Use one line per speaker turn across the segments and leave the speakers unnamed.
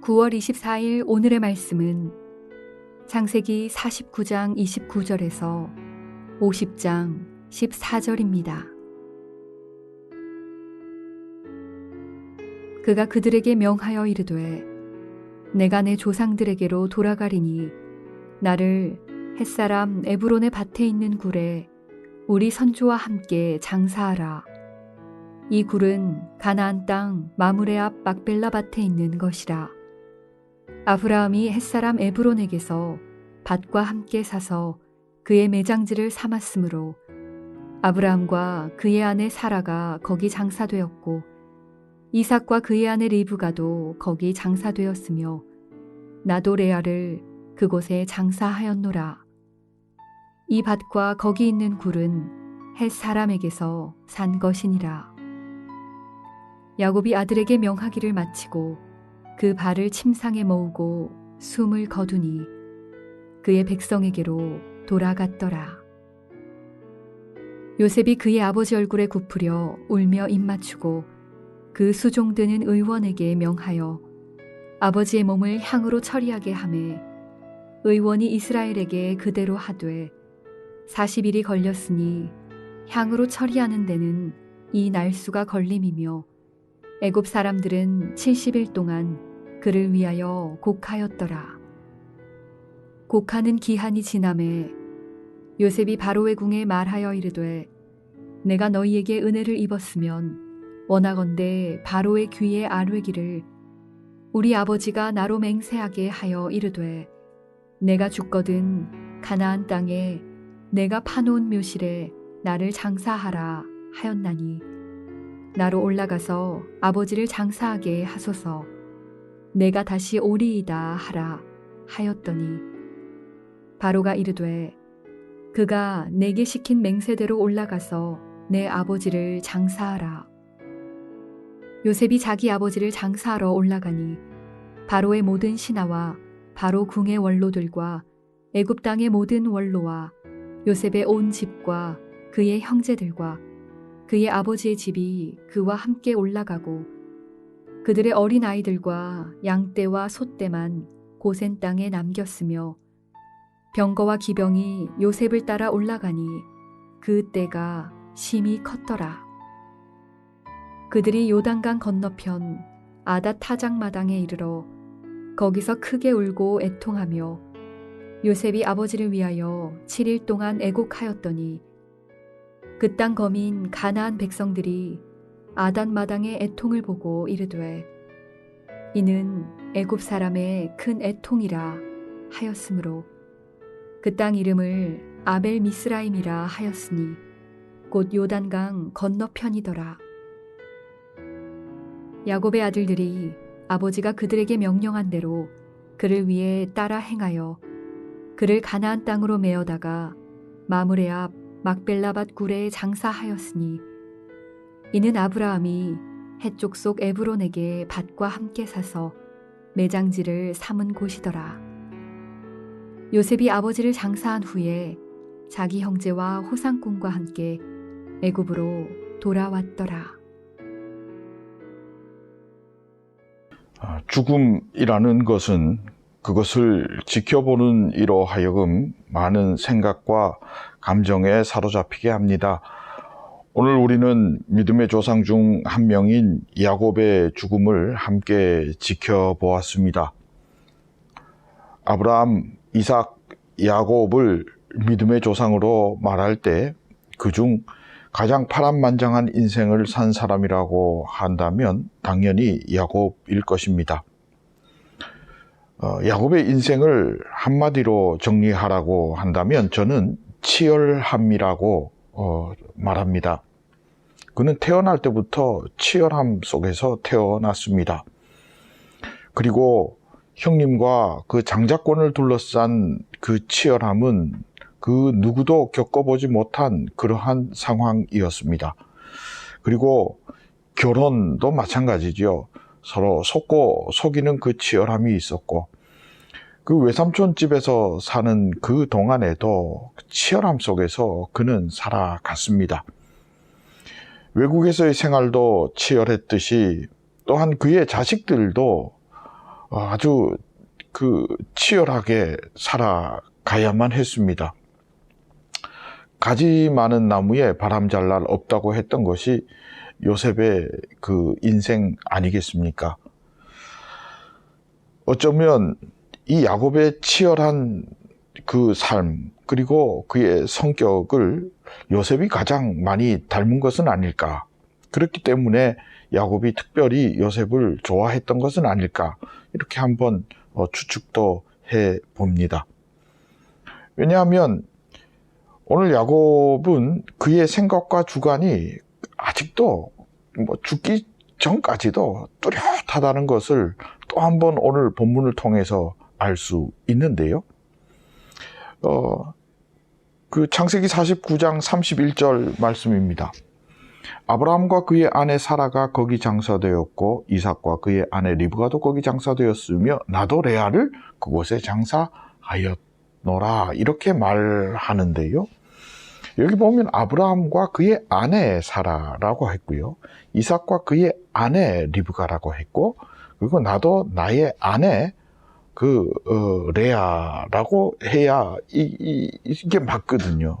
9월 24일 오늘의 말씀은 창세기 49장 29절에서 50장 14절입니다. 그가 그들에게 명하여 이르되 내가 내 조상들에게로 돌아가리니 나를 햇사람 에브론의 밭에 있는 굴에 우리 선조와 함께 장사하라. 이 굴은 가나안 땅 마므레 앞 막벨라 밭에 있는 것이라. 아브라함이 햇사람 에브론에게서 밭과 함께 사서 그의 매장지를 삼았으므로 아브라함과 그의 아내 사라가 거기 장사되었고 이삭과 그의 아내 리브가도 거기 장사되었으며 나도 레아를 그곳에 장사하였노라. 이 밭과 거기 있는 굴은 헷 사람에게서 산 것이니라. 야곱이 아들에게 명하기를 마치고 그 발을 침상에 모으고 숨을 거두니 그의 백성에게로 돌아갔더라. 요셉이 그의 아버지 얼굴에 굽으려 울며 입맞추고 그 수종드는 의원에게 명하여 아버지의 몸을 향으로 처리하게 하매 의원이 이스라엘에게 그대로 하되 40일이 걸렸으니 향으로 처리하는 데는 이 날수가 걸림이며 애굽 사람들은 70일 동안 그를 위하여 곡하였더라. 곡하는 기한이 지남에 요셉이 바로의 궁에 말하여 이르되 내가 너희에게 은혜를 입었으면 원하건대 바로의 귀에 아뢰기를 우리 아버지가 나로 맹세하게 하여 이르되 내가 죽거든 가나안 땅에 내가 파놓은 묘실에 나를 장사하라 하였나니 나로 올라가서 아버지를 장사하게 하소서. 내가 다시 오리이다 하라 하였더니 바로가 이르되 그가 내게 시킨 맹세대로 올라가서 내 아버지를 장사하라. 요셉이 자기 아버지를 장사하러 올라가니 바로의 모든 신하와 바로 궁의 원로들과 애굽 땅의 모든 원로와 요셉의 온 집과 그의 형제들과 그의 아버지의 집이 그와 함께 올라가고 그들의 어린 아이들과 양떼와 소떼만 고센 땅에 남겼으며 병거와 기병이 요셉을 따라 올라가니 그 때가 심히 컸더라. 그들이 요단강 건너편 아닷 타작마당에 이르러 거기서 크게 울고 애통하며 요셉이 아버지를 위하여 7일 동안 애곡하였더니 그 땅 거민 가나안 백성들이 아닷 마당의 애통을 보고 이르되 이는 애굽 사람의 큰 애통이라 하였으므로 그 땅 이름을 아벨 미스라임이라 하였으니 곧 요단강 건너편이더라. 야곱의 아들들이 아버지가 그들에게 명령한 대로 그를 위해 따라 행하여 그를 가나안 땅으로 메어다가 마므레 앞 막벨라밭 굴에 장사하였으니 이는 아브라함이 헷 족속 에브론에게 밭과 함께 사서 매장지를 삼은 곳이더라. 요셉이 아버지를 장사한 후에 자기 형제와 호상꾼과 함께 애굽으로 돌아왔더라.
죽음이라는 것은 그것을 지켜보는 이로 하여금 많은 생각과 감정에 사로잡히게 합니다. 오늘 우리는 믿음의 조상 중 한 명인 야곱의 죽음을 함께 지켜보았습니다. 아브라함, 이삭, 야곱을 믿음의 조상으로 말할 때 그중 가장 파란만장한 인생을 산 사람이라고 한다면 당연히 야곱일 것입니다. 야곱의 인생을 한마디로 정리하라고 한다면 저는 치열함이라고 말합니다. 그는 태어날 때부터 치열함 속에서 태어났습니다. 그리고 형님과 그 장자권을 둘러싼 그 치열함은 그 누구도 겪어보지 못한 그러한 상황이었습니다. 그리고 결혼도 마찬가지죠. 서로 속고 속이는 그 치열함이 있었고 그 외삼촌 집에서 사는 그 동안에도 치열함 속에서 그는 살아갔습니다. 외국에서의 생활도 치열했듯이 또한 그의 자식들도 아주 치열하게 살아가야만 했습니다. 가지 많은 나무에 바람 잘 날 없다고 했던 것이 요셉의 그 인생 아니겠습니까? 어쩌면 이 야곱의 치열한 그 삶, 그리고 그의 성격을 요셉이 가장 많이 닮은 것은 아닐까. 그렇기 때문에 야곱이 특별히 요셉을 좋아했던 것은 아닐까. 이렇게 한번 추측도 해 봅니다. 왜냐하면 오늘 야곱은 그의 생각과 주관이 아직도 죽기 전까지도 뚜렷하다는 것을 또 한 번 오늘 본문을 통해서 알 수 있는데요. 그 창세기 49장 31절 말씀입니다. 아브라함과 그의 아내 사라가 거기 장사되었고 이삭과 그의 아내 리브가도 거기 장사되었으며 나도 레아를 그곳에 장사하였노라. 이렇게 말하는데요. 여기 보면 아브라함과 그의 아내 사라라고 했고요. 이삭과 그의 아내 리브가라고 했고, 그리고 나도 나의 아내 레아라고 해야 이게 맞거든요.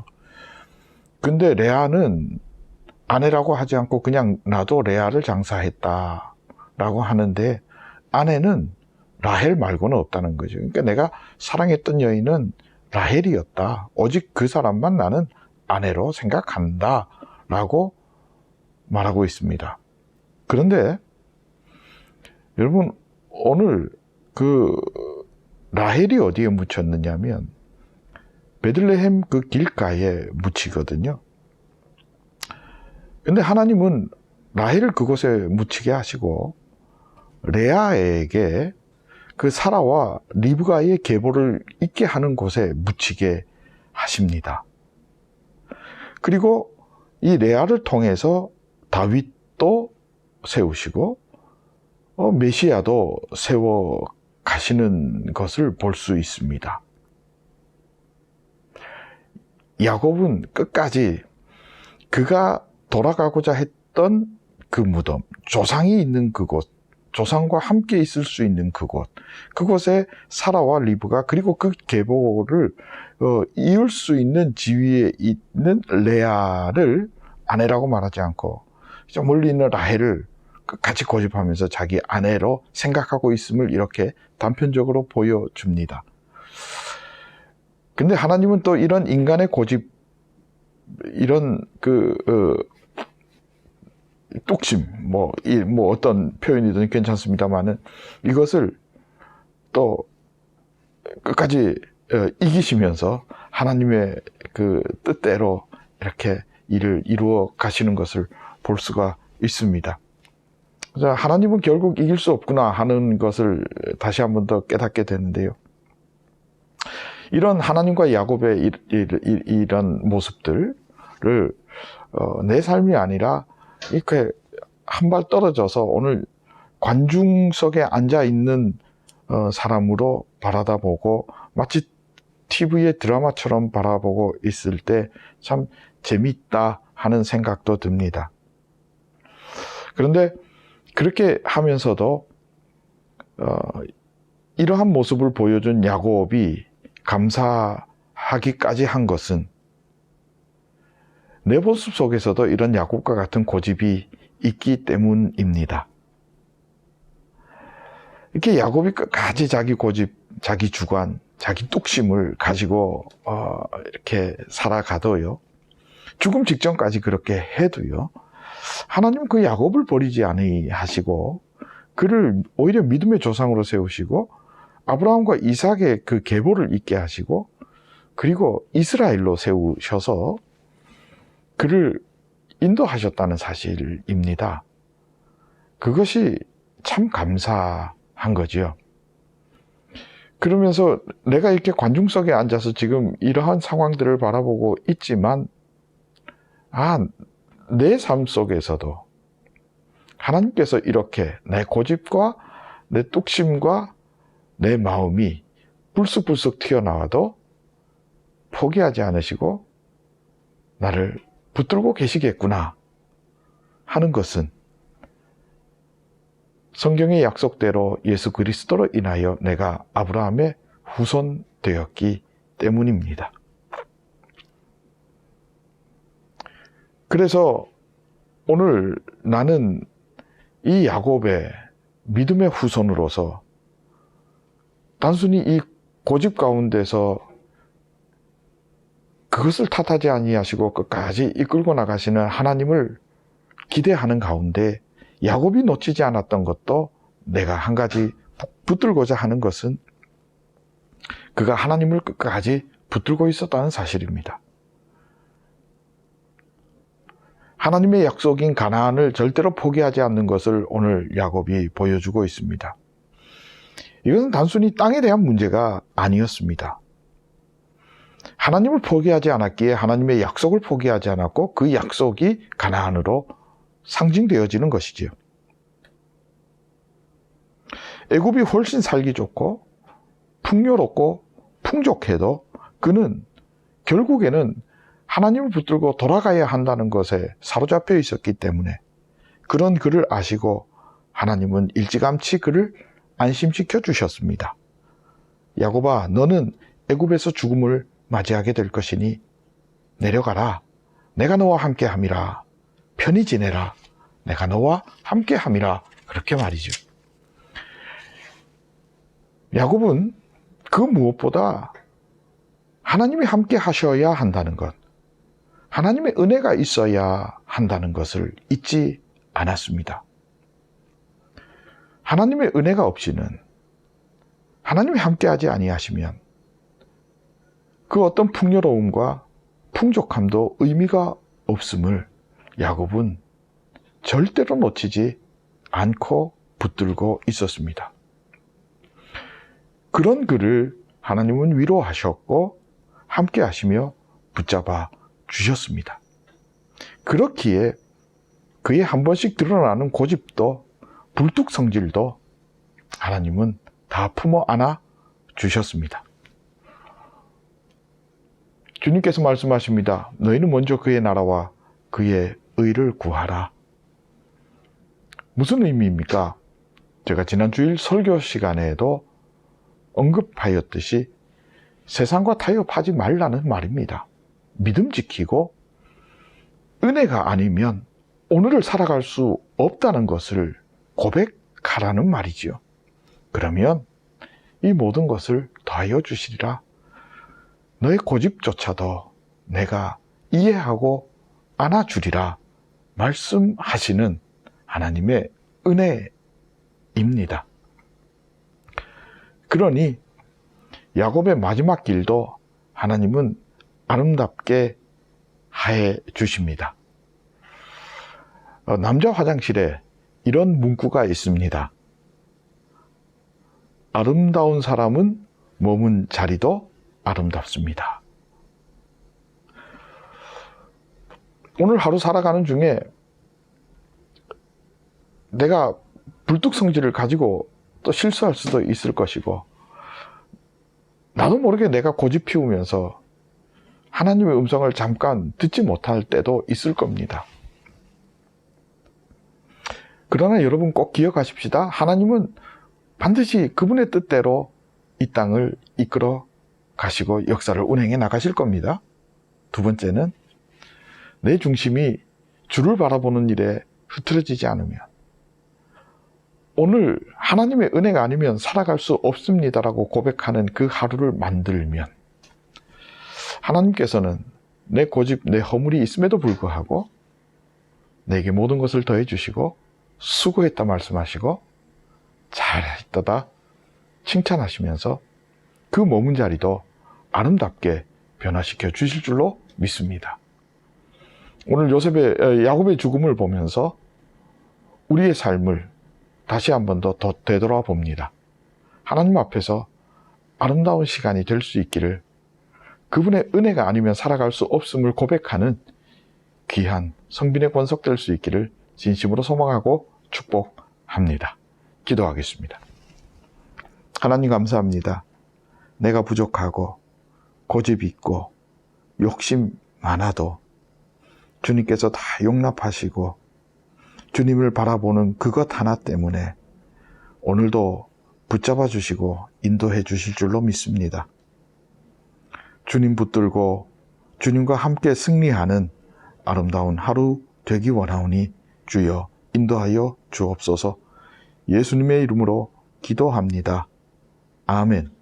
근데 레아는 아내라고 하지 않고 그냥 나도 레아를 장사했다라고 하는데, 아내는 라헬 말고는 없다는 거죠. 그러니까 내가 사랑했던 여인은 라헬이었다. 오직 그 사람만 나는 아내로 생각한다 라고 말하고 있습니다. 그런데 여러분, 오늘 라헬이 어디에 묻혔느냐면 베들레헴 그 길가에 묻히거든요. 근데 하나님은 라헬을 그곳에 묻히게 하시고 레아에게 그 사라와 리브가의 계보를 있게 하는 곳에 묻히게 하십니다. 그리고 이 레아를 통해서 다윗도 세우시고 메시아도 세워 가시는 것을 볼 수 있습니다. 야곱은 끝까지 그가 돌아가고자 했던 그 무덤, 조상이 있는 그곳, 조상과 함께 있을 수 있는 그곳에 사라와 리브가 그리고 그 계보를 이을 수 있는 지위에 있는 레아를 아내라고 말하지 않고 좀 멀리 있는 라헬을 같이 고집하면서 자기 아내로 생각하고 있음을 이렇게 단편적으로 보여줍니다. 근데 하나님은 또 이런 인간의 고집, 이런 뚝심, 어떤 표현이든 괜찮습니다만은 이것을 또 끝까지 이기시면서 하나님의 그 뜻대로 이렇게 일을 이루어 가시는 것을 볼 수가 있습니다. 하나님은 결국 이길 수 없구나 하는 것을 다시 한 번 더 깨닫게 되는데요. 이런 하나님과 야곱의 이런 모습들을 내 삶이 아니라 이렇게 한 발 떨어져서 오늘 관중석에 앉아 있는 사람으로 바라다보고 마치 TV의 드라마처럼 바라보고 있을 때 참 재밌다 하는 생각도 듭니다. 그런데 그렇게 하면서도 이러한 모습을 보여준 야곱이 감사하기까지 한 것은 내 모습 속에서도 이런 야곱과 같은 고집이 있기 때문입니다. 이렇게 야곱이 끝까지 자기 고집, 자기 주관, 자기 뚝심을 가지고 이렇게 살아가도요, 죽음 직전까지 그렇게 해도요, 하나님은 그 야곱을 버리지 아니하시고 그를 오히려 믿음의 조상으로 세우시고 아브라함과 이삭의 그 계보를 잇게 하시고 그리고 이스라엘로 세우셔서 그를 인도하셨다는 사실입니다. 그것이 참 감사한 거죠. 그러면서 내가 이렇게 관중석에 앉아서 지금 이러한 상황들을 바라보고 있지만 내 삶 속에서도 하나님께서 이렇게 내 고집과 내 뚝심과 내 마음이 불쑥불쑥 튀어나와도 포기하지 않으시고 나를 붙들고 계시겠구나 하는 것은 성경의 약속대로 예수 그리스도로 인하여 내가 아브라함의 후손 되었기 때문입니다. 그래서 오늘 나는 이 야곱의 믿음의 후손으로서 단순히 이 고집 가운데서 그것을 탓하지 아니하시고 끝까지 이끌고 나가시는 하나님을 기대하는 가운데 야곱이 놓치지 않았던 것도 내가 한 가지 붙들고자 하는 것은 그가 하나님을 끝까지 붙들고 있었다는 사실입니다. 하나님의 약속인 가나안을 절대로 포기하지 않는 것을 오늘 야곱이 보여주고 있습니다. 이것은 단순히 땅에 대한 문제가 아니었습니다. 하나님을 포기하지 않았기에 하나님의 약속을 포기하지 않았고 그 약속이 가나안으로 상징되어지는 것이지요. 애굽이 훨씬 살기 좋고 풍요롭고 풍족해도 그는 결국에는 하나님을 붙들고 돌아가야 한다는 것에 사로잡혀 있었기 때문에 그런 그를 아시고 하나님은 일찌감치 그를 안심시켜 주셨습니다. 야곱아, 너는 애굽에서 죽음을 맞이하게 될 것이니 내려가라. 내가 너와 함께 함이라. 편히 지내라. 내가 너와 함께 함이라. 그렇게 말이죠. 야곱은 그 무엇보다 하나님이 함께 하셔야 한다는 것, 하나님의 은혜가 있어야 한다는 것을 잊지 않았습니다. 하나님의 은혜가 없이는 하나님이 함께하지 아니하시면 그 어떤 풍요로움과 풍족함도 의미가 없음을 야곱은 절대로 놓치지 않고 붙들고 있었습니다. 그런 그를 하나님은 위로하셨고 함께 하시며 붙잡아 주셨습니다. 그렇기에 그의 한 번씩 드러나는 고집도 불뚝성질도 하나님은 다 품어 안아 주셨습니다. 주님께서 말씀하십니다. 너희는 먼저 그의 나라와 그의 의를 구하라. 무슨 의미입니까? 제가 지난 주일 설교 시간에도 언급하였듯이 세상과 타협하지 말라는 말입니다. 믿음 지키고 은혜가 아니면 오늘을 살아갈 수 없다는 것을 고백하라는 말이지요. 그러면 이 모든 것을 더하여 주시리라. 너의 고집조차도 내가 이해하고 안아주리라 말씀하시는 하나님의 은혜입니다. 그러니 야곱의 마지막 길도 하나님은 아름답게 하해 주십니다. 남자 화장실에 이런 문구가 있습니다. 아름다운 사람은 머문 자리도 아름답습니다. 오늘 하루 살아가는 중에 내가 불뚝성질을 가지고 또 실수할 수도 있을 것이고 나도 모르게 내가 고집 피우면서 하나님의 음성을 잠깐 듣지 못할 때도 있을 겁니다. 그러나 여러분 꼭 기억하십시다. 하나님은 반드시 그분의 뜻대로 이 땅을 이끌어 가시고 역사를 운행해 나가실 겁니다. 두 번째는 내 중심이 주를 바라보는 일에 흐트러지지 않으면 오늘 하나님의 은혜가 아니면 살아갈 수 없습니다라고 고백하는 그 하루를 만들면 하나님께서는 내 고집, 내 허물이 있음에도 불구하고 내게 모든 것을 더해 주시고 수고했다 말씀하시고 잘했다 칭찬하시면서 그 머문 자리도 아름답게 변화시켜 주실 줄로 믿습니다. 오늘 야곱의 죽음을 보면서 우리의 삶을 다시 한 번 더 되돌아봅니다. 하나님 앞에서 아름다운 시간이 될 수 있기를, 그분의 은혜가 아니면 살아갈 수 없음을 고백하는 귀한 성빈의 권속될 수 있기를 진심으로 소망하고 축복합니다. 기도하겠습니다. 하나님 감사합니다. 내가 부족하고 고집 있고 욕심 많아도 주님께서 다 용납하시고 주님을 바라보는 그것 하나 때문에 오늘도 붙잡아 주시고 인도해 주실 줄로 믿습니다. 주님 붙들고 주님과 함께 승리하는 아름다운 하루 되기 원하오니 주여 인도하여 주옵소서. 예수님의 이름으로 기도합니다. 아멘.